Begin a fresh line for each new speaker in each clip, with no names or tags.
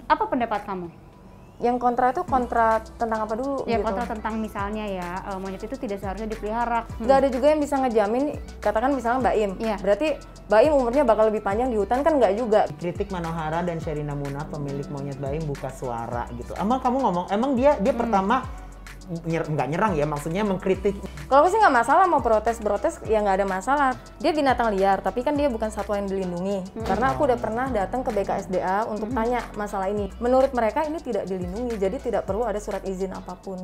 Apa pendapat kamu?
Yang kontra itu kontra tentang apa dulu?
Ya
gitu.
kontra tentang misalnya ya monyet itu tidak seharusnya dipelihara.
Nggak ada juga yang bisa ngejamin, katakan misalnya Mbak Im,
Iya.
berarti Mbak Im umurnya bakal lebih panjang di hutan kan nggak juga.
Kritik Manohara dan Sherina Munaf, pemilik monyet Baim, buka suara gitu. Emang kamu ngomong, emang dia pertama nggak nyerang ya, maksudnya mengkritik.
Kalau aku sih nggak masalah mau protes ya nggak ada masalah. Dia binatang liar, tapi kan dia bukan satwa yang dilindungi. Karena aku udah pernah datang ke BKSDA untuk tanya masalah ini. Menurut mereka ini tidak dilindungi, jadi tidak perlu ada surat izin apapun.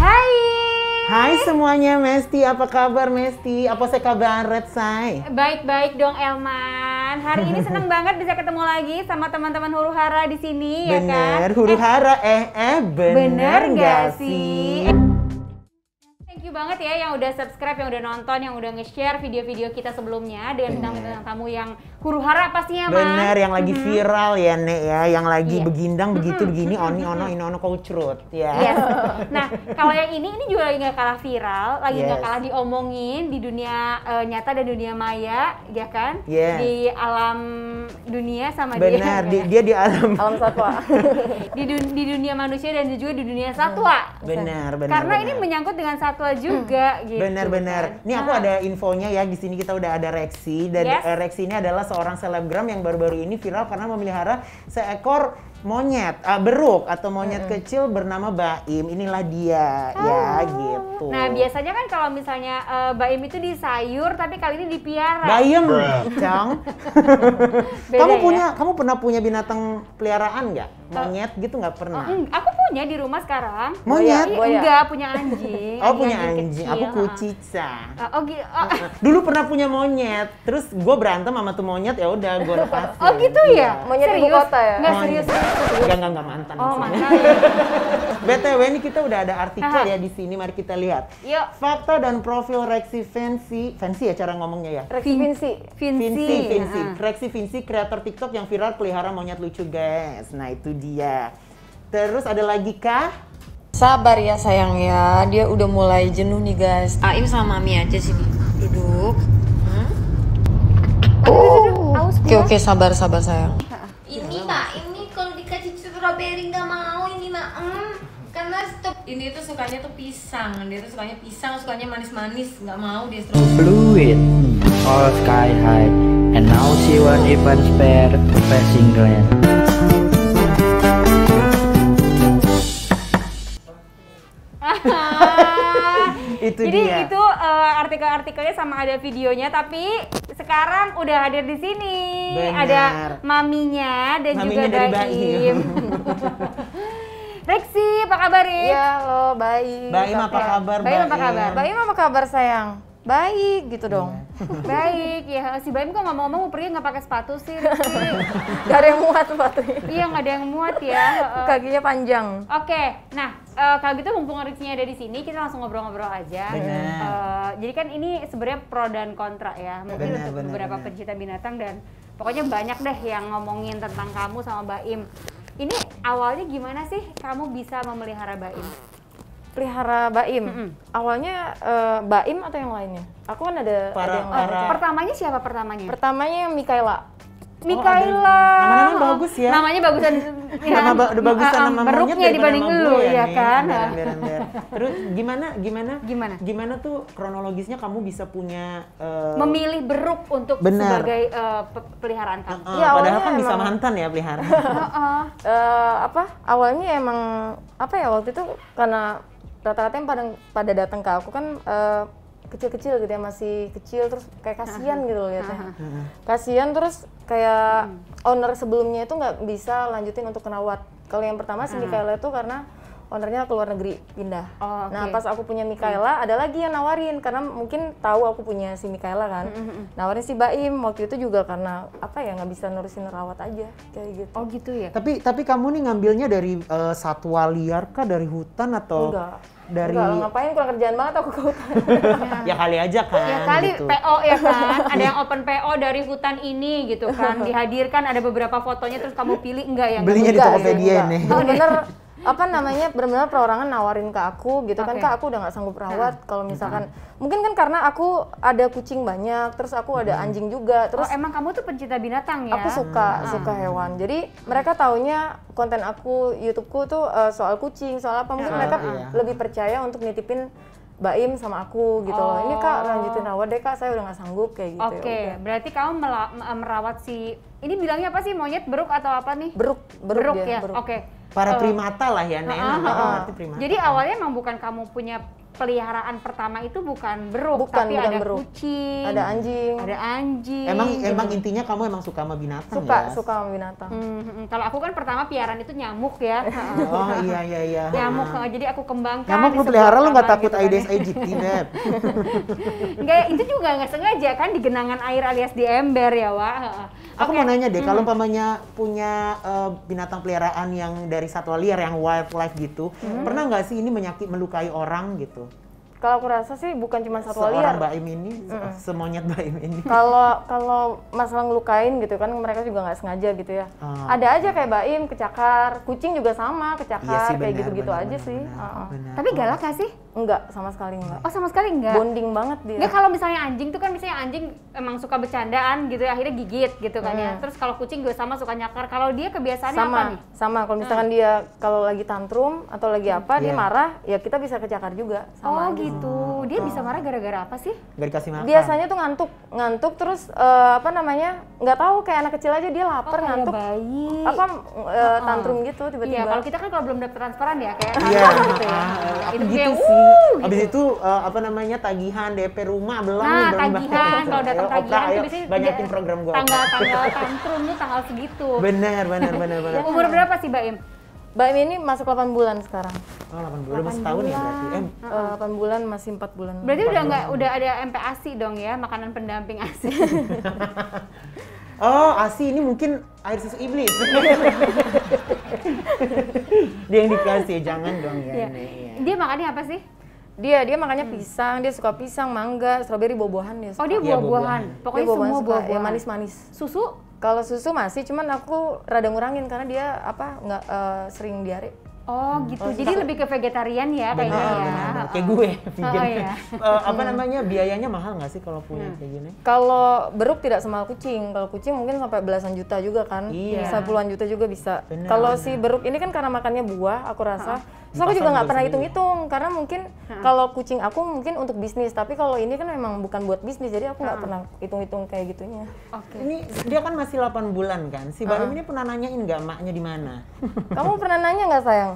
Hai.
Hai semuanya, Mesti, apa kabar Mesti? Apa saya kabar Say?
Baik-baik dong Elman. Hari ini seneng banget bisa ketemu lagi sama teman-teman huru hara di sini ya kan?
Bener, huru hara, bener nggak sih?
Thank you banget ya yang udah subscribe, yang udah nonton, yang udah nge-share video-video kita sebelumnya dengan bintang-bintang tamu yang huru hara pastinya, Man.
Bener, yang lagi viral ya, Nek ya, yang lagi
Iya.
begindang begitu begini, oni ono ini ono kocrut ya.
Yes. Nah, kalau yang ini juga lagi nggak kalah viral, lagi nggak
Yes.
kalah diomongin di dunia nyata dan dunia maya, ya kan?
Yes.
Di alam dunia sama
Bener,
dia.
dia di alam.
Alam satwa.
Di dunia manusia dan juga di dunia satwa.
Bener.
Karena ini menyangkut dengan satwa juga gitu.
Bener.
kan.
Nih aku ada infonya ya, di sini kita udah ada Rexy dan
Yes.
Rexy ini adalah seorang selebgram yang baru-baru ini viral karena memelihara seekor monyet, beruk atau monyet kecil bernama Baim. Inilah dia ya gitu.
Nah, biasanya kan kalau misalnya Baim itu di sayur, tapi kali ini dipiara.
Baim, Cang.
Beda ya?
Kamu pernah punya binatang peliharaan nggak? Monyet gitu nggak pernah?
Aku punya di rumah sekarang.
Monyet?
Iya, enggak, punya anjing.
Oh punya anjing,
kecil.
aku kucica. Dulu pernah punya monyet, terus gue berantem sama tuh monyet, ya udah gue lepasin.
Oh gitu ya?
Monyet ibu
Serius?
kota ya?
Nggak
Monyet.
serius.
Enggak mantan.
Oh,
maksudnya.
mantan.
BTW ini kita udah ada artikel
Aha.
ya di sini, mari kita lihat.
Yuk.
Fakta dan profil Rexy Fancy ya cara ngomongnya ya.
Rexy Vinci.
Vinci.
Heeh.
Rexy Vinci, kreator TikTok yang viral pelihara monyet lucu, guys. Nah, itu dia. Terus ada lagi kah?
Sabar ya sayang ya, dia udah mulai jenuh nih guys. Aim sama Mami aja sini, duduk. Oke, sabar sayang.
Ini nak, ini kalau dikasih strawberry nggak mau ini nak, karena stop. Ini tuh sukanya tuh pisang, dia tuh sukanya pisang, sukanya manis-manis, nggak mau dia strawberry.
Blew it all sky high, and now she won't even spare a passing glance.
Itu
Jadi
dia.
itu artikel-artikelnya sama ada videonya, tapi sekarang udah hadir di sini.
Benar.
Ada maminya dan
Maminya
juga
dari
Baim. Rexy, apa kabar, Rik?
Iya, halo, baik.
Baim apa kabar?
Baim apa kabar?
Baim apa kabar sayang? Baik gitu dong.
Baik, ya si Baim kok ngomong-ngomong mau pergi nggak pakai sepatu sih, Rexy?
Gak ada yang muat sepatunya.
Iya, nggak ada yang muat ya.
Kakinya panjang.
Oke, nah kalau gitu mumpung Rexy ada di sini, kita langsung ngobrol-ngobrol aja.
Benar.
Jadi kan ini sebenarnya pro dan kontra ya, mungkin
Benar,
untuk
benar,
beberapa
benar.
pencinta binatang dan pokoknya banyak deh yang ngomongin tentang kamu sama Baim. Ini awalnya gimana sih kamu bisa memelihara Baim?
Pelihara Baim. Awalnya Baim atau yang lainnya? Aku kan ada yang lainnya.
Pertamanya siapa pertamanya?
Pertamanya yang Mikaela.
Mikaela.
Nama-nama bagus ya.
Namanya bagusan.
Udah bagusan nama monyet
beruknya
daripada
dibanding
nama
lu
gue
ya
nih.
kan?
Bener. Terus
Gimana?
gimana tuh kronologisnya kamu bisa punya
Memilih beruk untuk
Benar.
sebagai peliharaan kamu.
Iya,
padahal
awalnya
kan bisa
emang-
mantan ya pelihara.
Awalnya emang waktu itu karena rata-rata yang pada datang ke aku kan kecil-kecil gitu ya, masih kecil, terus kayak kasihan gitu loh liatnya. Kasihan, terus kayak owner sebelumnya itu nggak bisa lanjutin untuk kerawat. Kalau yang pertama si Mikaela itu karena ownernya keluar negeri pindah.
Oh, oke.
Nah pas aku punya Mikaela ada lagi yang nawarin karena mungkin tahu aku punya si Mikaela kan. Nawarin si Baim waktu itu juga karena nggak bisa nurusin rawat aja kayak gitu.
Oh gitu ya?
Tapi kamu nih ngambilnya dari satwa liar kah, dari hutan atau
Enggak.
dari
Enggak, ngapain kurang kerjaan banget aku ke hutan.
ya kali aja kan
Ya kali
gitu.
PO ya kan, ada yang open PO dari hutan ini gitu kan, dihadirkan ada beberapa fotonya terus kamu pilih enggak yang
Belinya di
Enggak,
Tokopedia
enggak.
nih.
Bener-bener apa namanya benar-benar perorangan nawarin ke aku gitu kan,
Oke.
Kak aku udah nggak sanggup rawat kalau misalkan mungkin kan karena aku ada kucing banyak, terus aku ada anjing juga, terus
Oh, emang kamu tuh pencinta binatang ya?
aku suka hewan. Jadi mereka taunya konten aku YouTubeku tuh soal kucing, soal apa mungkin mereka lebih percaya untuk nitipin Baim sama aku gitu loh. Ini Kak lanjutin rawat deh Kak, saya udah nggak sanggup kayak gitu.
Oke,
Ya udah.
berarti kamu merawat si ini bilangnya apa sih, monyet, beruk atau apa nih?
Beruk
ya.
dia, beruk.
Oke.
Para primata lah ya, Nek. Arti primata.
Jadi awalnya emang bukan kamu punya peliharaan pertama itu bukan beruk,
Bukan,
tapi
bukan
ada
beruk.
kucing,
Ada anjing.
ada anjing.
Emang intinya kamu emang suka sama binatang ya?
Suka sama binatang.
Kalau aku kan pertama piaraan itu nyamuk ya.
Oh iya.
Nyamuk, jadi aku kembangkan.
Nyamuk
di
lu
sebuah
pelihara lu nggak
kamar
takut
gitu kan
Aedes
ya.
aegypti, Beb?
Enggak, itu juga nggak sengaja kan di genangan air alias di ember ya, Wak.
Aku mau nanya deh, kalau umpamanya punya binatang peliharaan yang dari satwa liar, yang wildlife gitu, pernah nggak sih ini melukai orang gitu?
Kalau aku rasa sih bukan cuma satwa
Seorang
liar.
Baim ini, semonyet Baim ini.
Kalau masalah ngelukain gitu kan mereka juga nggak sengaja gitu ya. Ada aja kayak Baim kecakar, kucing juga sama kecakar,
Iya sih,
kayak
benar,
gitu-gitu
benar,
aja
benar,
sih.
benar. Benar.
Tapi galak gak sih?
Enggak, sama sekali enggak.
Oh, sama sekali enggak.
Bonding banget dia.
Enggak, kalau misalnya anjing tuh kan misalnya anjing emang suka bercandaan gitu ya, akhirnya gigit gitu kan ya. Terus kalau kucing juga sama suka nyakar. Kalau dia kebiasaannya apa
sama
nih?
sama kalau misalkan dia kalau lagi tantrum atau lagi apa dia
Iya.
marah ya kita bisa kecakar juga sama
Oh
aja.
gitu. Dia bisa marah gara-gara apa sih?
Gak dikasih makan.
Biasanya tuh ngantuk terus apa namanya nggak tahu kayak anak kecil aja dia lapar
Kayak
ngantuk
bayi.
apa tantrum gitu
Iya,
tiba-tiba.
kalau kita kan kalau belum dapet transferan ya kayak
Iya,
gitu ya.
aku
Itu
gitu
kayak
sih.
gitu.
Abis itu apa namanya tagihan DP rumah belum
Nah,
belum
tagihan,
bayar.
kalau datang
Ayo,
tagihan
Oprah,
tuh
ayo,
biasanya
banyakin program gua.
tanggal tantrum tuh tanggal segitu.
Bener.
Umur berapa sih, Baim?
Mbak Im ini masuk 8 bulan sekarang.
Oh, 8 bulan, udah masuk tahun ya berarti.
8 bulan masih 4 bulan.
Berarti udah ada MPASI dong ya, makanan pendamping ASI.
Oh, ASI ini mungkin air susu iblis. Dia yang dikasih, jangan dong ya.
Iya.
Nek, ya.
Dia makannya apa sih?
Dia makannya pisang, dia suka pisang, mangga, stroberi, buah-buahan dia.
Oh, dia
Iya,
buah-buahan.
buah-buahan.
Pokoknya
Dia
semua
suka,
buah-buahan.
ya manis-manis.
Susu?
Kalau susu masih, cuman aku rada ngurangin karena dia nggak sering diare.
Oh gitu, jadi lebih ke vegetarian ya kayaknya ya.
Benar. Kayak gue, vegan.
iya.
Apa namanya, biayanya mahal nggak sih kalau punya kayak gini?
Kalau beruk tidak semahal kucing. Kalau kucing mungkin sampai belasan juta juga kan.
Iya.
Bisa puluhan juta juga bisa.
Benar,
Kalau si beruk ini kan karena makannya buah, aku rasa. Terus aku
Di
juga
pasar
nggak
juga
pernah
segini.
hitung-hitung karena mungkin kalau kucing aku mungkin untuk bisnis, tapi kalau ini kan memang bukan buat bisnis, jadi aku nggak pernah hitung-hitung kayak gitunya.
Oke.
Ini dia kan masih 8 bulan kan. Si Baim ini pernah nanyain nggak maknya di mana?
Kamu pernah nanya nggak sayang?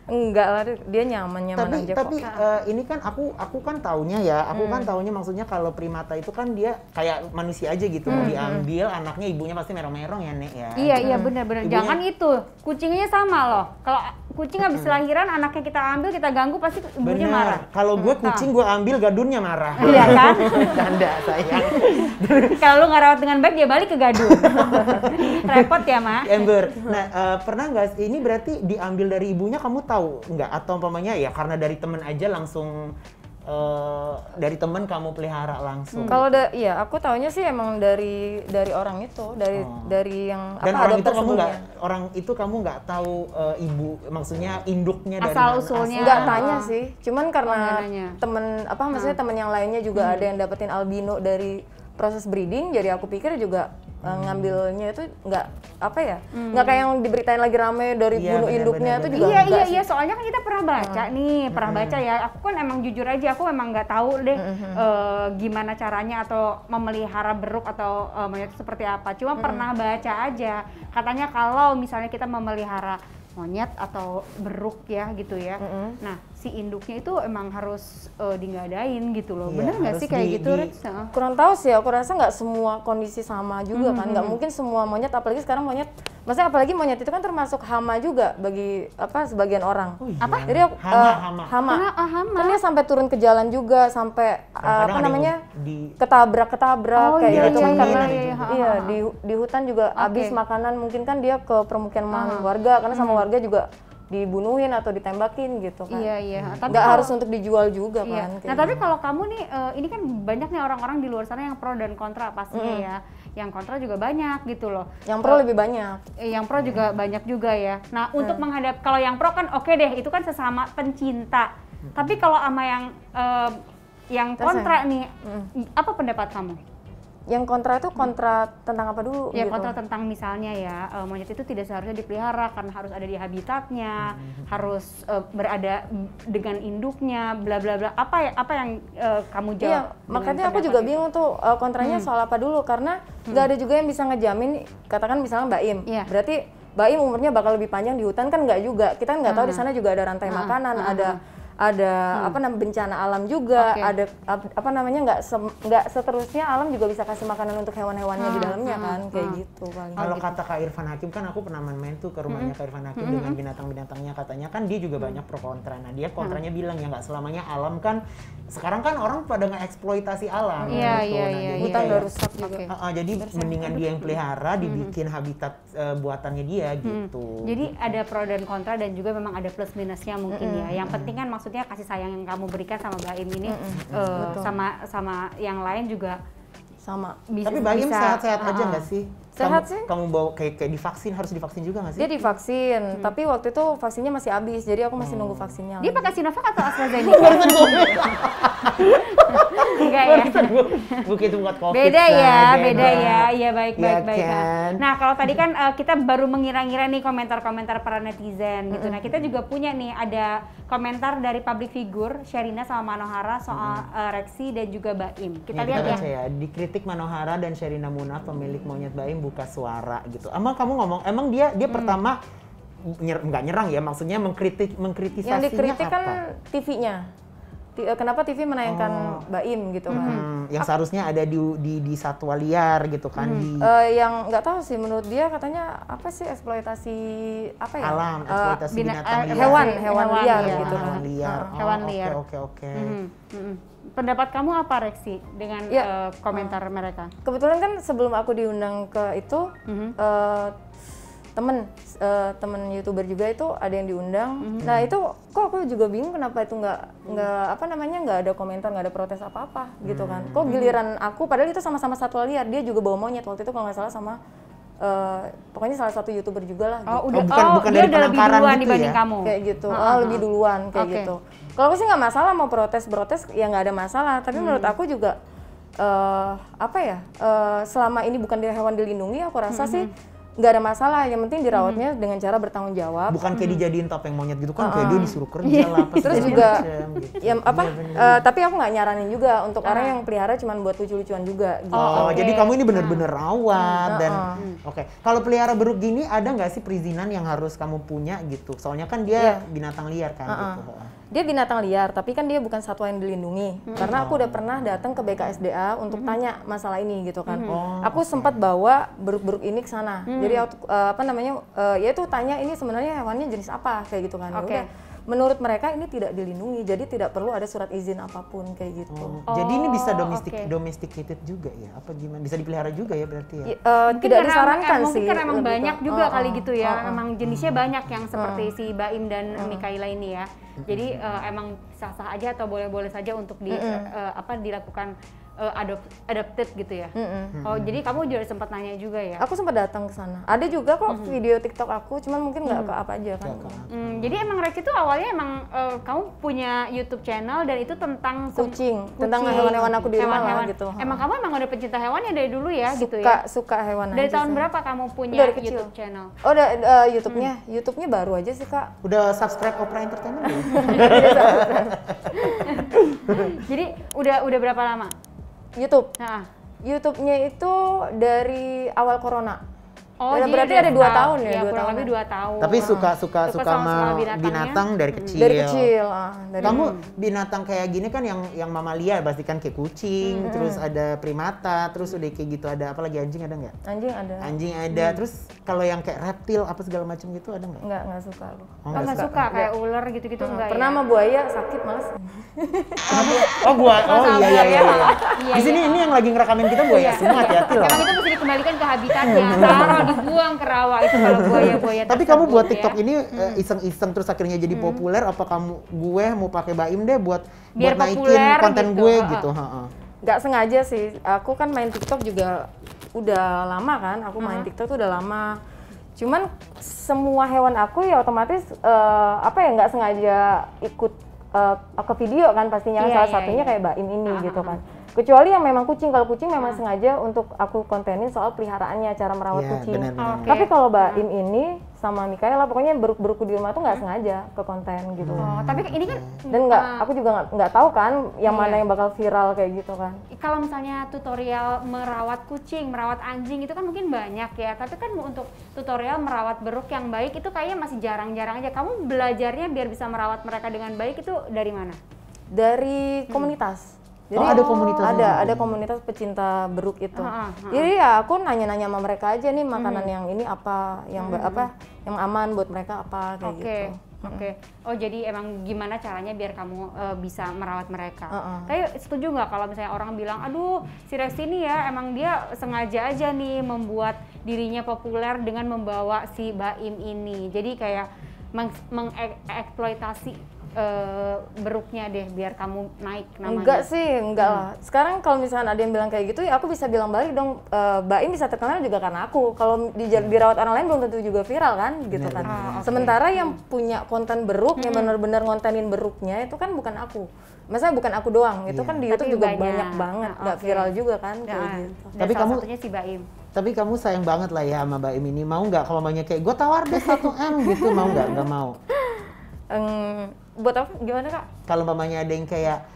Enggak lah, dia nyaman-nyaman aja
Tapi
kok.
ini kan aku kan taunya ya, aku kan taunya maksudnya kalau primata itu kan dia kayak manusia aja gitu, mau diambil anaknya ibunya pasti merong-merong ya, Nek ya.
Iya benar-benar.
Ibunya-
Jangan itu. Kucingnya sama loh. Kalau kucing habis lahiran anaknya kita ambil, kita ganggu pasti ibunya marah.
Bener. Kalau gue kucing gue ambil gadunnya marah.
Iya kan?
Canda sayang.
Kalau lu nggak rawat dengan baik dia balik ke gadun. Repot ya, Ma.
Ember. Nah, pernah nggak ini berarti diambil dari ibunya kamu tahu nggak? Atau umpamanya ya karena dari temen aja langsung dari temen kamu pelihara langsung.
Kalau iya, aku taunya sih emang dari orang itu, dari yang
Dan orang itu
adopter
kamu
sebelumnya.
kamu nggak tahu ibu, maksudnya induknya dari
Asal
mana?
usulnya.
Nggak tanya sih, cuman
nggak
karena
nanya.
temen maksudnya temen yang lainnya juga ada yang dapetin albino dari proses breeding, jadi aku pikir juga ngambilnya itu nggak nggak kayak yang diberitain lagi rame dari
Iya,
bunuh
benar,
induknya
benar,
itu
benar.
juga
Iya
enggak
iya soalnya kan kita pernah baca nih, pernah baca ya. Aku kan emang jujur aja, aku emang nggak tahu deh gimana caranya atau memelihara beruk atau monyet itu seperti apa. Cuma pernah baca aja, katanya kalau misalnya kita memelihara monyet atau beruk ya gitu ya. Nah si induknya itu emang harus digadaiin gitu loh.
Iya,
Bener nggak
harus
sih kayak gitu,
di-
Rex? Heeh.
kurang tahu sih, aku rasa nggak semua kondisi sama juga kan, nggak mungkin semua monyet, apalagi sekarang monyet, maksudnya apalagi monyet itu kan termasuk hama juga bagi sebagian orang.
Oh iya.
Apa? Jadi
Hama.
hama.
Hama.
Kan dia sampai turun ke jalan juga, sampai
Kadang-kadang ada yang
namanya
di
ketabrak
Oh,
kayak
iya,
gitu kan
iya,
karena
iya, iya,
iya di hutan juga habis makanan, mungkin kan dia ke permukiman warga karena sama warga juga dibunuhin atau ditembakin gitu kan.
Iya iya. Tapi
Nggak
kalau-
harus untuk dijual juga
Iya.
kan. kayak
Nah tapi
gitu.
kalau kamu nih, ini kan banyak nih orang-orang di luar sana yang pro dan kontra pastinya ya. yang kontra juga banyak gitu loh.
Yang pro lebih banyak.
Yang pro juga banyak juga ya. Nah, untuk menghadap kalau yang pro kan oke deh, itu kan sesama pencinta. Tapi kalau sama yang kontra nih, apa pendapat kamu?
Yang kontra itu kontra tentang apa dulu?
Ya,
gitu.
kontra tentang misalnya ya, monyet itu tidak seharusnya dipelihara karena harus ada di habitatnya, harus berada dengan induknya, bla bla bla. Apa yang kamu jawab?
Iya, makanya aku juga bingung tuh kontranya soal apa dulu, karena nggak ada juga yang bisa ngejamin, katakan misalnya Mbak Im, berarti Mbak Im umurnya bakal lebih panjang di hutan, kan nggak juga. Kita nggak tahu di sana juga ada rantai makanan, ada apa namanya bencana alam juga, ada apa namanya nggak seterusnya alam juga bisa kasih makanan untuk hewan-hewannya di dalamnya kan, kayak gitu paling.
Kalau kata Kak Irfan Hakim kan aku pernah main tuh ke rumahnya Kak Irfan Hakim dengan binatang-binatangnya, katanya kan dia juga banyak pro kontra. Nah dia kontranya bilang ya nggak selamanya alam kan, sekarang kan orang pada ngeeksploitasi alam gitu. Nah, jadi
hutan
kayak,
udah rusak juga.
Jadi mendingan dia yang pelihara, dibikin habitat buatannya dia gitu.
Jadi ada pro dan kontra dan juga memang ada plus minusnya mungkin ya. Yang penting kan maksudnya kasih sayang yang kamu berikan sama Mbak Im ini sama yang lain juga
sama.
Tapi Mbak Im sehat-sehat aja nggak sih?
Sehat sih.
Kamu bawa kayak divaksin, harus divaksin juga nggak sih?
Dia divaksin, tapi waktu itu vaksinnya masih habis, jadi aku masih nunggu vaksinnya.
Dia pakai Sinovac atau AstraZeneca? Enggak ya.
Bukan itu buat COVID.
Beda ya. Iya baik.
Kan?
Nah, kalau tadi kan kita baru mengira-ngira nih komentar-komentar para netizen gitu. Nah, kita juga punya nih ada komentar dari public figure Sherina sama Manohara soal Rexy dan juga Baim. Kita lihat ya.
Baca ya. Dikritik Manohara dan Sherina Munaf, pemilik monyet Baim buka suara gitu. Kamu ngomong, emang dia pertama nggak nyerang ya, maksudnya mengkritisasinya
yang dikritik
apa?
kan TV-nya. Kenapa TV menayangkan Baim gitu kan?
Yang seharusnya ada di satwa liar gitu kan
Yang nggak tahu sih, menurut dia katanya apa sih eksploitasi apa ya?
alam, eksploitasi binatang liar.
Hewan liar gitu kan.
Hewan liar.
Hewan liar.
Oke.
Pendapat kamu apa Rexy dengan komentar mereka?
Kebetulan kan sebelum aku diundang ke itu temen YouTuber juga itu ada yang diundang. Nah itu kok aku juga bingung kenapa itu nggak ada komentar, nggak ada protes apa-apa gitu kan. Kok giliran aku, padahal itu sama-sama satwa liar, dia juga bawa monyet waktu itu kalau nggak salah sama pokoknya salah satu YouTuber juga lah. Gitu.
Bukan
dia
dari
udah lebih
penangkaran
duluan
gitu
dibanding
ya?
kamu.
Kayak gitu. Lebih duluan kayak gitu. Kalau aku sih nggak masalah mau protes ya nggak ada masalah. Tapi menurut aku juga selama ini bukan hewan dilindungi, aku rasa sih nggak ada masalah. Yang penting dirawatnya dengan cara bertanggung jawab.
Bukan kayak dijadiin topeng monyet gitu kan, kayak dia disuruh kerja lah.
Terus juga
gitu.
ya tapi aku nggak nyaranin juga untuk orang yang pelihara cuma buat lucu-lucuan juga. Gitu.
Jadi kamu ini bener-bener rawat dan oke. Kalau pelihara beruk gini ada nggak sih perizinan yang harus kamu punya gitu? Soalnya kan dia binatang liar kan gitu.
Dia binatang liar, tapi kan dia bukan satwa yang dilindungi. Karena aku udah pernah datang ke BKSDA untuk tanya masalah ini gitu kan. Aku sempat bawa beruk-beruk ini ke sana. Jadi ya itu tanya ini sebenarnya hewannya jenis apa kayak gitu kan. Udah, menurut mereka ini tidak dilindungi, jadi tidak perlu ada surat izin apapun kayak gitu.
Jadi ini bisa domesticated juga ya? Apa gimana? Bisa dipelihara juga ya berarti ya?
Tidak disarankan sih.
Mungkin kan emang banyak juga kali gitu ya. Emang jenisnya banyak yang seperti si Baim dan Mikaela ini ya. Jadi emang sah-sah aja atau boleh-boleh saja untuk dilakukan adopted gitu ya. Jadi kamu juga sempat nanya juga ya?
Aku sempat datang ke sana. Ada juga kok video TikTok aku, cuman mungkin nggak ke apa aja kan.
Jadi emang Rexy itu awalnya emang kamu punya YouTube channel dan itu tentang
kucing. Tentang hewan-hewan aku di rumah gitu.
Emang kamu emang udah pecinta hewan ya dari dulu ya gitu ya?
Suka hewan.
Dari tahun berapa kamu punya YouTube channel?
Oh, YouTube-nya baru aja sih Kak.
Udah subscribe Oprah Entertainment ya?
Jadi udah berapa lama?
YouTube-nya itu dari awal corona.
Berarti
ada 2 tahun ya?
Kurang lebih 2 tahun.
Tapi suka sama binatang dari kecil.
Dari kecil.
Kamu binatang kayak gini kan yang mamalia pasti kan kayak kucing, terus ada primata, terus udah kayak gitu ada apa lagi, anjing ada nggak? Anjing ada. Terus kalau yang kayak reptil apa segala macam gitu ada nggak?
Nggak suka aku.
Nggak suka kayak ular gitu-gitu enggak ya?
Pernah sama buaya sakit malas.
Iya. Di sini ini yang lagi ngerekamin kita buaya semua, hati-hati loh.
Emang itu mesti dikembalikan ke habitatnya. Taruh dibuang ke rawa itu kalau buaya-buaya.
Tapi kamu buat TikTok ini iseng-iseng terus akhirnya jadi populer, apa gue mau pakai Baim deh buat naikin konten gue gitu?
Nggak sengaja sih, aku kan main TikTok juga udah lama kan, aku main TikTok tuh udah lama. Cuman semua hewan aku ya otomatis nggak sengaja ikut ke video kan pastinya. Salah satunya kayak Baim ini gitu kan. Kecuali yang memang kucing, kalau kucing memang sengaja untuk aku kontenin soal peliharaannya, cara merawat kucing. Tapi kalau Baim ini sama Mikaela pokoknya beruk-beruk di rumah tuh nggak sengaja ke konten gitu.
Tapi ini kan
dan aku juga nggak tahu kan yang mana yang bakal viral kayak gitu kan.
Kalau misalnya tutorial merawat kucing, merawat anjing itu kan mungkin banyak ya. Tapi kan untuk tutorial merawat beruk yang baik itu kayaknya masih jarang-jarang aja. Kamu belajarnya biar bisa merawat mereka dengan baik itu dari mana?
Dari komunitas. Jadi ada komunitas pecinta beruk itu. Jadi ya aku nanya-nanya sama mereka aja nih makanan yang ini apa, yang yang aman buat mereka apa kayak gitu.
Oh jadi emang gimana caranya biar kamu bisa merawat mereka. Tapi setuju nggak kalau misalnya orang bilang, aduh si Rexy ini ya emang dia sengaja aja nih membuat dirinya populer dengan membawa si Baim ini. Jadi kayak mengeksploitasi beruknya deh biar kamu naik namanya.
Enggak lah. Sekarang kalau misalkan ada yang bilang kayak gitu ya aku bisa bilang balik dong, Baim bisa terkenal juga karena aku. Kalau dirawat orang lain belum tentu juga viral kan gitu kan. Sementara yang punya konten beruk yang benar-benar ngontenin beruknya itu kan bukan aku. Maksudnya bukan aku doang, itu kan di YouTube juga banyak banget, nggak viral juga kan kayak gitu.
Tapi kamu satunya si Baim.
Tapi kamu sayang banget lah ya sama Baim ini. Mau nggak kalau maunya kayak gue tawar deh 1M gitu, mau nggak? Nggak mau.
Buat apa? Gimana Kak?
Kalau mamanya ada yang kayak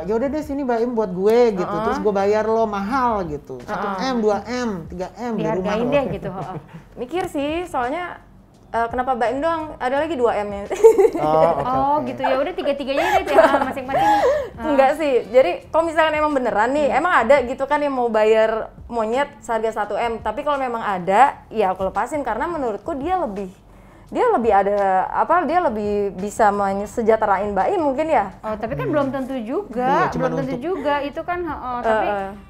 ya udah deh sini Baim buat gue gitu, terus gue bayar lo mahal gitu, 1M, 2M, 3M di rumah lo.
Deh gitu.
Mikir sih, soalnya kenapa Baim doang? Ada lagi 2M-nya.
Gitu ya udah 3-3-nya deh ya masing-masing.
Enggak sih. Jadi kalau misalkan emang beneran nih, emang ada gitu kan yang mau bayar monyet seharga 1M. Tapi kalau memang ada, ya aku lepasin karena menurutku dia lebih bisa mensejahterain Baim mungkin ya.
Tapi kan belum tentu juga, itu kan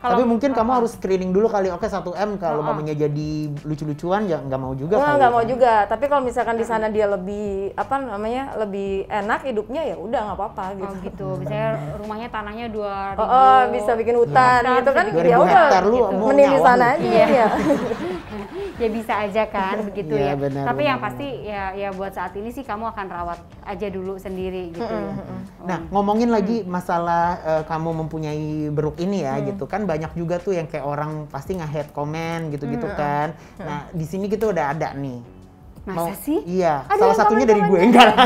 tapi mungkin kamu harus screening dulu kali. Oke 1M kalau mamanya jadi lucu-lucuan ya nggak mau juga.
Nggak mau juga, tapi kalau misalkan di sana dia lebih lebih enak hidupnya ya udah nggak apa-apa gitu.
Gitu. Misalnya rumahnya tanahnya 2.000.
Bisa bikin hutan gitu kan.
2.000 hektar lu
mending di sana aja ya.
Ya bisa aja kan begitu ya.
Benar,
tapi yang pasti ya buat saat ini sih kamu akan rawat aja dulu sendiri gitu ya.
Nah ngomongin lagi masalah kamu mempunyai beruk ini ya gitu kan, banyak juga tuh yang kayak orang pasti nge-hate komen gitu-gitu kan. Nah di sini kita udah ada nih.
Masa sih?
Iya, salah satunya dari gue enggak.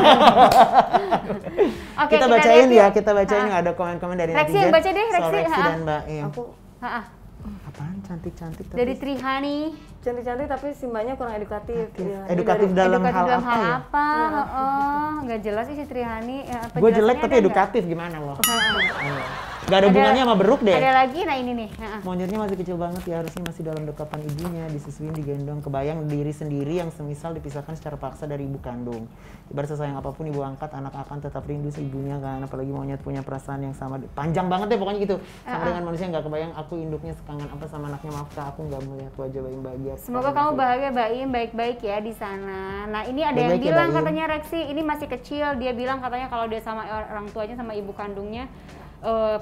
Kita bacain ya, ada komen-komen dari
Rexy
netizen.
Yang baca deh,
Rexy dan
Baim.
Aku apaan cantik-cantik tapi
dari Trihani.
Cantik-cantik tapi simbanya kurang edukatif.
Ya. Edukatif dalam hal apa?
Nggak jelas sih si Trihani.
Gue jelek tapi edukatif gimana loh? Gak ada hubungannya sama beruk deh.
Ada lagi, nah ini nih.
Monyetnya masih kecil banget ya, harusnya masih dalam dekapan ibunya, disusuin, digendong, kebayang diri sendiri yang semisal dipisahkan secara paksa dari ibu kandung. Ibarat sesayang apapun ibu angkat, anak akan tetap rindu ibunya kan, apalagi monyet punya perasaan yang sama, panjang banget deh pokoknya gitu. Sama dengan manusia nggak kebayang aku induknya sekangen apa sama anaknya, maaf kak aku nggak melihat wajah Baim bahagia.
Semoga kamu bahagia Baim, baik-baik ya di sana. Nah ini ada yang bilang katanya Rexy, ini masih kecil, dia bilang katanya kalau dia sama orang tuanya sama ibu kandungnya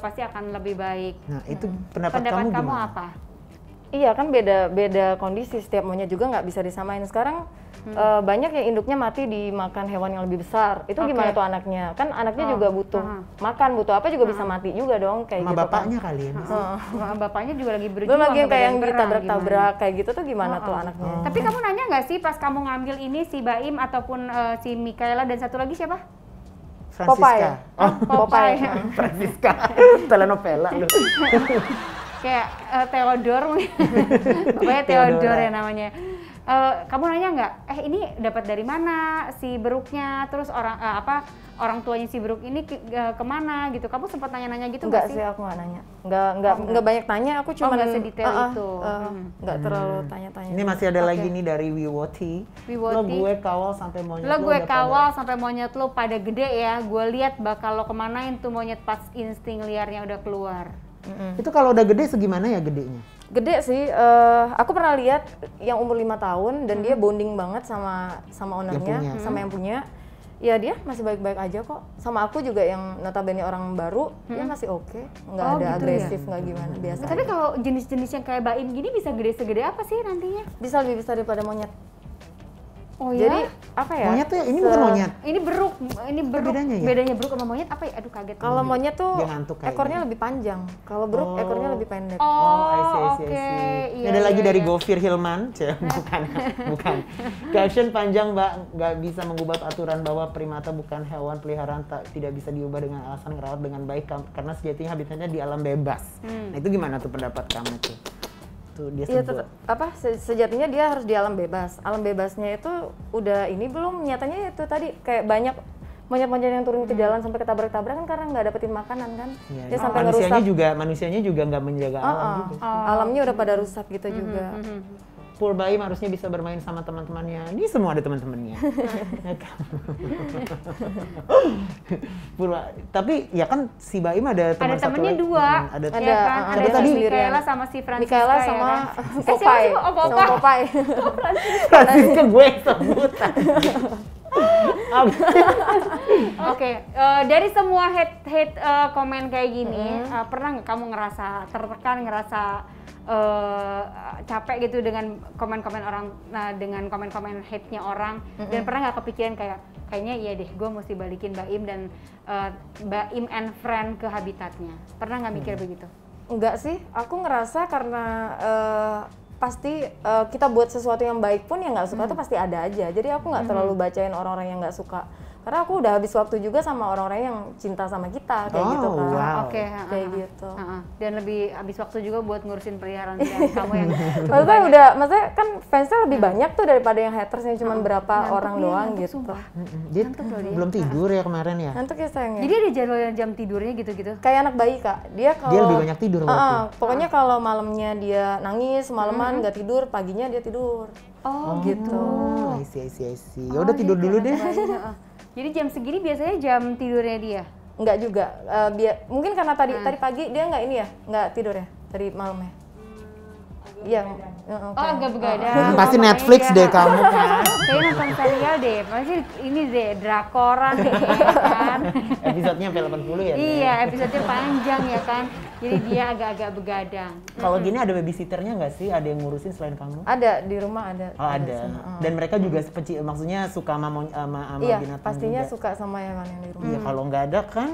pasti akan lebih baik.
Nah itu pendapat kamu
apa?
Iya kan beda kondisi, setiap monyet juga nggak bisa disamain. Sekarang banyak yang induknya mati dimakan hewan yang lebih besar. Itu gimana tuh anaknya? Kan anaknya juga butuh makan, butuh apa juga bisa mati juga dong kayak gitu.
Bapaknya kan. Kali ya.
Bapaknya juga lagi berjuang.
Belum lagi yang kayak yang ditabrak-tabrak kayak gitu tuh gimana tuh anaknya?
Tapi kamu nanya nggak sih pas kamu ngambil ini si Baim ataupun si Mikaela dan satu lagi siapa?
Francisca.
Popeye.
Francisca. Telenovela lu.
Kayak Theodore. Bapaknya Theodore ya namanya. Kamu nanya nggak? Ini dapat dari mana si beruknya? Terus orang tuanya si beruk ini kemana gitu? Kamu sempat nanya-nanya gitu nggak sih?
Enggak sih, aku nggak nanya. Nggak banyak tanya. Aku cuma
nggak sedetail itu.
Nggak terlalu tanya-tanya.
Ini masih ada lagi nih dari Wiwoti. Lo gue kawal sampai monyet
lo pada gede ya. Gue lihat bakal lo kemanain tuh monyet pas insting liarnya udah keluar.
Itu kalau udah gede segimana ya gedenya?
Gede sih, aku pernah lihat yang umur 5 tahun dan dia bonding banget sama ownernya, sama yang punya. Ya dia masih baik-baik aja kok. Sama aku juga yang notabene orang baru, dia masih oke. Nggak ada
gitu
agresif, nggak gimana, biasa.
Tapi
aja.
kalau jenis-jenis yang kayak Baim gini bisa gede segede apa sih nantinya?
Bisa lebih besar daripada monyet.
Oh ya?
Jadi apa ya?
Monyet tuh ya, ini bukan monyet.
Ini beruk,
bedanya ya?
Bedanya beruk sama monyet apa ya? Aduh kaget.
Kalau monyet tuh
Dia ngantuk kayaknya.
ekornya lebih panjang. Kalau beruk ekornya lebih pendek.
I see.
oke.
Ini
Iya,
ada lagi
iya,
dari
iya.
Gofir Hilman, bukan. Caption panjang Mbak, nggak bisa mengubah aturan bahwa primata bukan hewan peliharaan, tidak bisa diubah dengan alasan ngerawat dengan baik karena sejatinya habitatnya di alam bebas. Nah itu gimana tuh pendapat kamu tuh? Tuh dia
Iya,
sebut.
sejatinya dia harus di alam bebas. Alam bebasnya itu udah ini belum, nyatanya itu tadi kayak banyak monyet-monyet yang turun ke jalan sampai ketabrak-tabrak kan karena nggak dapetin makanan kan.
Iya,
Dia
iya.
sampai ngerusak.
Manusianya juga nggak menjaga alam juga.
Alamnya udah pada rusak gitu juga.
Poor Baim harusnya bisa bermain sama teman-temannya. Ini semua ada teman-temannya. Tapi ya kan si Baim ada teman satu
temennya
lagi.
dua.
Ada
Ya kan?
ada
Ada
tadi
si Michaela sama si Francisca.
Michaela
ya
sama
kan?
Popeye.
siapa sih? Oh, Popeye.
Sama Popeye.
Francisca gue yang sebut.
Oke, dari semua hate komen kayak gini, pernah nggak kamu ngerasa tertekan, ngerasa capek gitu dengan komen-komen orang, dengan komen-komen hate-nya orang, dan pernah nggak kepikiran kayaknya iya deh, gue mesti balikin Baim dan Baim and friend ke habitatnya. Pernah nggak mikir begitu?
Enggak sih, aku ngerasa karena pasti kita buat sesuatu yang baik pun yang nggak suka tuh pasti ada aja. Jadi aku nggak terlalu bacain orang-orang yang nggak suka. Karena aku udah habis waktu juga sama orang-orang yang cinta sama kita kayak gitu kan.
Wow.
Oke,
Kayak gitu.
Dan lebih habis waktu juga buat ngurusin peliharaan kamu yang cukup
Maksudnya
banyak.
maksudnya kan fansnya lebih banyak tuh daripada yang haters yang cuma berapa orang
nih,
doang
ngantuk
gitu.
sumpah.
Dia belum tidur ya kemarin ya.
Ngantuk ya sayangnya.
Jadi ada jadwal jam tidurnya gitu-gitu?
Kayak anak bayi kak, dia kalau
Dia lebih banyak tidur berarti.
pokoknya kalau malamnya dia nangis, malaman nggak tidur, paginya dia tidur.
Oh,
gitu.
I see. Ya udah tidur dulu deh.
Jadi jam segini biasanya jam tidurnya dia?
Enggak juga, mungkin karena tadi pagi dia nggak ini ya, nggak tidur ya, tadi malamnya. Iya.
Oh, agak begadang.
Pasti
Makanya
Netflix
dia-
deh kamu kan.
Kayaknya nonton serial deh, pasti ini deh, drakoran nih ya kan.
Episodenya sampai 80 ya.
Iya, episodenya panjang ya kan. Jadi dia agak-agak begadang.
Kalau gini ada babysitternya nggak sih? Ada yang ngurusin selain kamu?
Ada di rumah ada.
Oh ada. Dan mereka juga maksudnya suka sama
Iya,
binatang
pastinya
juga.
suka sama hewan yang di rumah.
Iya, kalau nggak ada kan.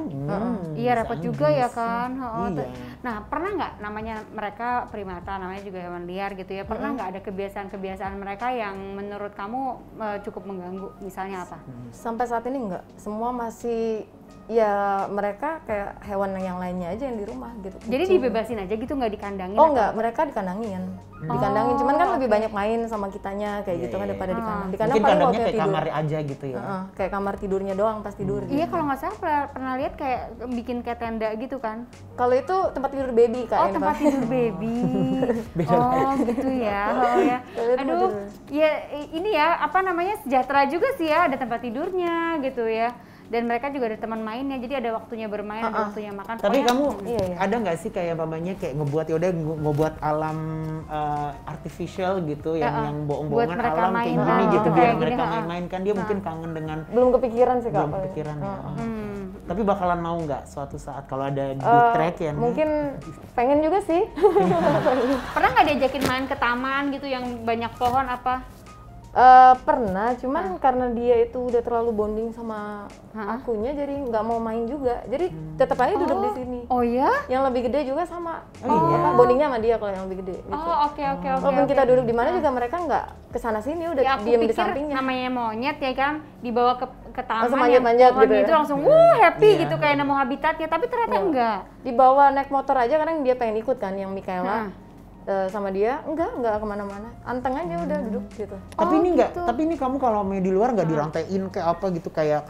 Iya, repot juga ya
bisa.
kan.
Iya.
Nah, pernah nggak namanya mereka primata, namanya juga hewan liar gitu ya. Pernah nggak ada kebiasaan-kebiasaan mereka yang menurut kamu cukup mengganggu? Misalnya apa?
Sampai saat ini enggak, semua masih ya mereka kayak hewan yang lainnya aja yang di rumah gitu.
Jadi
Kucing.
dibebasin aja gitu, nggak dikandangin?
Oh
atau-
enggak, mereka dikandangin. Dikandangin, cuman kan lebih banyak main sama kitanya kayak gitu kan daripada di kandang. Di kandang
Mungkin
paling
kandangnya
waktunya
kayak
tidur.
kamar aja gitu ya.
Kayak kamar tidurnya doang pas tidur.
Iya, kalau nggak salah pernah lihat kayak bikin kayak tenda gitu kan?
Kalau itu tempat tidur baby kak.
Oh,
yang
tempat
dipakai.
tidur baby. Oh, gitu ya. Oh ya.
Kalau tempat
Aduh, ya ini ya apa namanya, sejahtera juga sih ya, ada tempat tidurnya gitu ya. Dan mereka juga ada teman mainnya, jadi ada waktunya bermain, ada waktunya makan.
Tapi
Pokoknya-
kamu
Iya.
ada nggak sih kayak mamanya kayak ngebuat yaudah ngebuat alam artificial gitu yang
buat
bohong-bohongan
mereka
alam kayak
main,
gini gitu
kayak
biar
gini,
mereka main-main kan dia mungkin kangen dengan
Belum kepikiran sih kak.
belum kepikiran ya. Tapi bakalan mau nggak suatu saat kalau ada di track ya? nih?
Mungkin pengen juga sih.
Pernah nggak diajakin main ke taman gitu yang banyak pohon apa?
Pernah, cuman karena dia itu udah terlalu bonding sama akunya, jadi nggak mau main juga. Jadi tetap aja duduk di sini.
Oh ya?
Yang lebih gede juga sama. Bondingnya sama dia kalau yang lebih gede. Gitu.
Oh, oke.
Walaupun kita duduk di mana juga mereka nggak kesana sini, udah
Ya, aku
diem di
pikir
sampingnya.
namanya monyet ya kan, dibawa ke taman
Langsung
yang
manjat-manjat
pohon
gitu ya?
itu langsung happy gitu kayak nemu habitatnya, tapi ternyata enggak.
Dibawa naik motor aja kadang dia pengen ikut kan, yang Michaela sama dia enggak kemana-mana, anteng aja udah duduk gitu.
Tapi ini enggak, tapi ini kamu kalau main di luar nggak dirantaiin kayak apa gitu kayak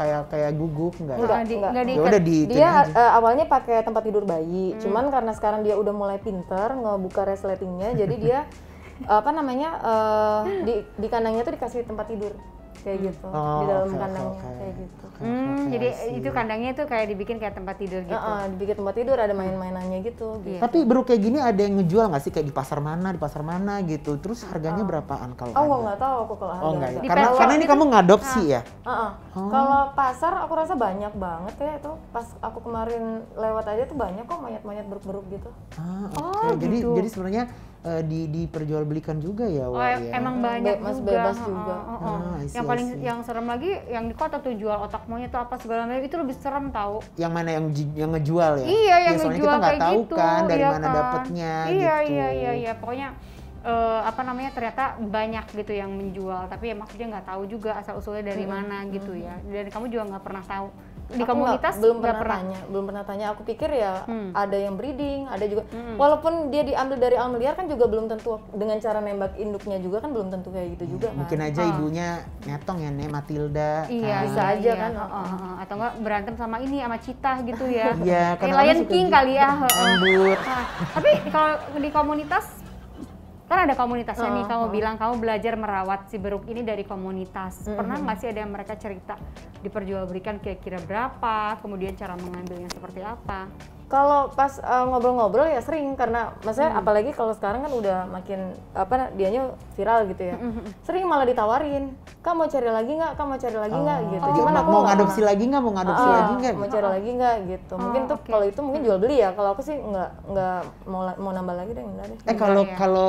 guguk enggak?
Enggak.
Nggak
Ya
diikat.
udah di
Dia awalnya pakai tempat tidur bayi, cuman karena sekarang dia udah mulai pinter ngebuka resletingnya, jadi dia apa namanya di kandangnya tuh dikasih tempat tidur. kayak gitu di dalam kandangnya kayak gitu.
Jadi itu kandangnya tuh kayak dibikin kayak tempat tidur gitu.
Dibikin tempat tidur, ada main-mainannya gitu.
Tapi beruk kayak gini ada yang ngejual nggak sih kayak di pasar mana gitu? Terus harganya berapaan kalau ada?
Nggak tahu aku kalau ada.
Enggak ya. Karena ini kamu ngadopsi ya?
Kalau pasar aku rasa banyak banget ya itu. Pas aku kemarin lewat aja tuh banyak kok monyet-monyet beruk-beruk gitu.
Jadi sebenarnya diperjualbelikan juga ya,
Emang banyak
Mas
juga.
bebas juga.
Yang serem lagi yang di kota tuh jual otak monyet tuh apa segala macam, itu lebih serem tahu.
Yang mana yang ngejual ya?
Iya, yang
soalnya
ngejual
kita nggak
kayak
tahu
gitu,
kan dari
iya
mana
kan?
dapatnya
Iya,
gitu.
Iya, pokoknya ternyata banyak gitu yang menjual, tapi ya maksudnya nggak tahu juga asal usulnya dari mana gitu ya. Dan kamu juga nggak pernah tahu di komunitas.
Belum pernah tanya. Aku pikir ya ada yang breeding, ada juga. Walaupun dia diambil dari alam liar kan juga belum tentu dengan cara nembak induknya juga kan belum tentu kayak gitu juga kan.
Mungkin aja ibunya nyetong ya, Matilda.
Iya,
bisa aja kan.
Atau enggak berantem sama cheetah gitu ya.
Iya,
Lion King kali ya.
Embut.
Tapi kalau di komunitas kan ada komunitasnya nih, kamu bilang kamu belajar merawat si beruk ini dari komunitas. Pernah nggak sih ada yang mereka cerita diperjualbelikan kira-kira berapa, kemudian cara mengambilnya seperti apa?
Kalau pas ngobrol-ngobrol ya sering, karena maksudnya apalagi kalau sekarang kan udah makin dianya viral gitu ya. Sering malah ditawarin, "Kak mau cari lagi nggak? Kak mau cari lagi nggak?" gitu. Cuman aku
mau ngadopsi lagi nggak? Mau ngadopsi lagi nggak?
Mau cari lagi nggak gitu. Mungkin tuh kalau itu mungkin jual beli ya. Kalau aku sih nggak mau nambah lagi deh, enggak deh.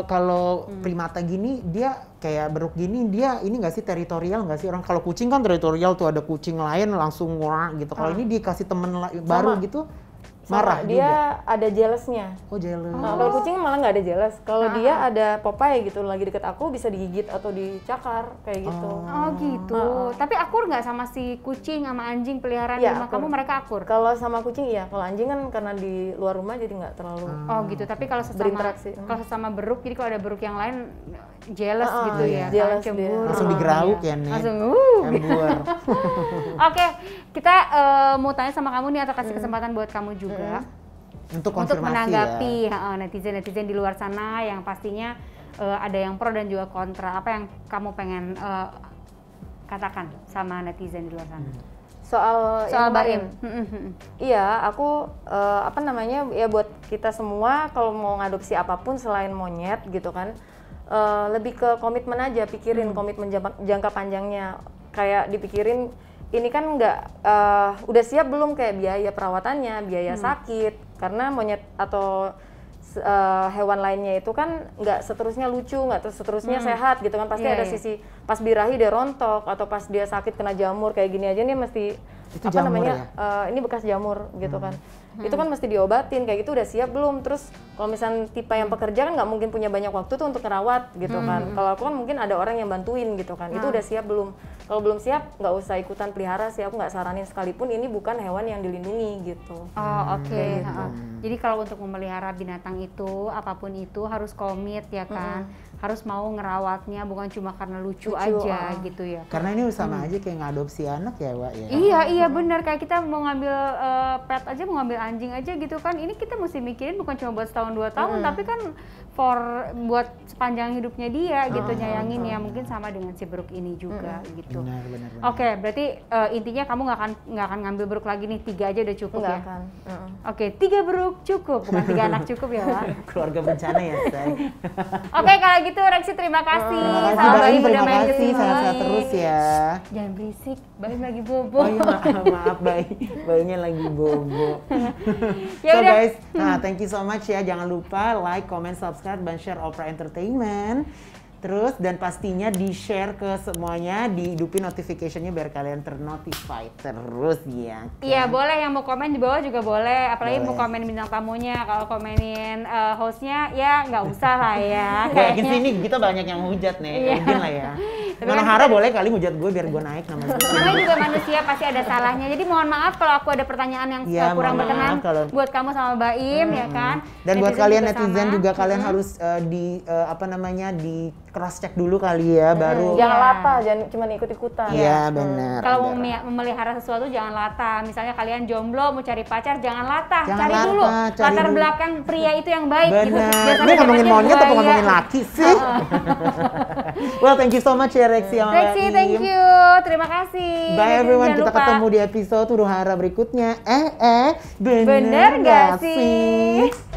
Kalau primata gini dia kayak beruk gini, dia ini nggak sih teritorial nggak sih? Orang kalau kucing kan teritorial tuh, ada kucing lain langsung ngorang gitu. Kalau ini dikasih temen baru gitu marah
dia
juga.
Ada jealousnya.
Oh, jealous.
Nah, kalau kucing malah nggak ada jealous. Kalau dia ada Popeye gitu lagi deket aku, bisa digigit atau dicakar kayak gitu.
Oh gitu. Tapi akur nggak sama si kucing sama anjing peliharaan
Ya,
rumah kamu, mereka akur?
Kalau sama kucing iya. Kalau anjing kan karena di luar rumah jadi nggak terlalu
Oh gitu. Tapi kalau
berinteraksi.
kalau sesama beruk, jadi kalau ada beruk yang lain jealous gitu ya.
Jealous
cemburu.
Langsung digerauk ya, Nek.
Langsung
Embur.
Oke, kita mau tanya sama kamu nih, atau kasih kesempatan buat kamu juga
Untuk
untuk
konfirmasi
menanggapi
ya.
netizen di luar sana yang pastinya ada yang pro dan juga kontra. Apa yang kamu pengen katakan sama netizen di luar sana?
Soal
Baim.
Iya, aku ya buat kita semua kalau mau ngadopsi apapun selain monyet gitu kan, lebih ke komitmen aja, pikirin komitmen jangka panjangnya. Kayak dipikirin ini kan udah siap belum kayak biaya perawatannya, biaya sakit, karena monyet atau hewan lainnya itu kan nggak seterusnya lucu, nggak seterusnya sehat gitu kan, pasti ada sisi pas birahi dia rontok atau pas dia sakit kena jamur kayak gini aja nih mesti
itu jamur
ini bekas jamur gitu kan. Itu kan mesti diobatin kayak gitu, udah siap belum? Terus kalau misalnya tipe yang pekerja kan nggak mungkin punya banyak waktu tuh untuk ngerawat gitu kan. Kalau aku kan mungkin ada orang yang bantuin gitu kan. Itu udah siap belum? Kalau belum siap nggak usah ikutan pelihara sih, aku nggak saranin, sekalipun ini bukan hewan yang dilindungi gitu.
Oh oke. Jadi kalau untuk memelihara binatang itu, apapun itu harus komit ya kan, harus mau ngerawatnya, bukan cuma karena lucu aja gitu ya.
Karena ini sama aja kayak ngadopsi anak ya, Wak ya.
Iya benar, kayak kita mau ngambil pet aja, mau ngambil anjing aja gitu kan, ini kita mesti mikirin bukan cuma buat setahun 2 tahun, tapi kan buat sepanjang hidupnya dia gitu, nyayangin ya. Mungkin sama dengan si beruk ini juga gitu.
Benar.
Oke, berarti intinya kamu nggak akan ngambil beruk lagi nih, 3 aja udah cukup ya?
Akan.
Oke, 3 beruk cukup, bukan 3 anak cukup ya, Wak?
Keluarga bencana ya, say.
Oke, kalau gitu Rexy terima kasih.
Sama Baim,
udah
terima
main
kasih,
kesini.
sehat-sehat terus ya.
Jangan berisik, Baim lagi bobo.
Oh iya, maaf Baimnya lagi bobo.
Ya
So
udah.
guys, thank you so much ya. Jangan lupa like, comment, subscribe, dan share Opera Entertainment. Terus dan pastinya di-share ke semuanya, dihidupin notification-nya biar kalian ternotify terus ya.
Iya, boleh, yang mau komen di bawah juga boleh, apalagi mau komen bintang tamunya. Kalau komenin hostnya ya nggak usah lah ya.
Yakin sini kita banyak yang hujat nih, mungkin lah ya. Mana Hara boleh kali hujat gue biar gue naik nama gue.
Namanya juga manusia, pasti ada salahnya. Jadi mohon maaf kalau aku ada pertanyaan yang kurang berkenan buat kamu sama Baim ya kan.
Dan buat kalian
juga
netizen
sama.
juga kalian harus di cross check dulu kali ya, baru.
Jangan lata, jangan cuma ikut-ikutan.
Iya benar.
Kalau mau memelihara sesuatu jangan lata. Misalnya kalian jomblo mau cari pacar, jangan lata.
Jangan
cari
lata,
dulu
cari
latar
dulu.
belakang pria itu yang baik gitu.
Benar.
Biasanya
Lu ngomongin
ceweknya
monyet apa
buaya.
ngomongin laki sih? Well, thank you so much ya Rexy sama
Rexy,
Mbak
thank
Im.
you. Terima kasih.
Bye everyone,
Jangan
kita
lupa.
ketemu di episode Huru Hara berikutnya. Bener
Bener
gak
gak sih?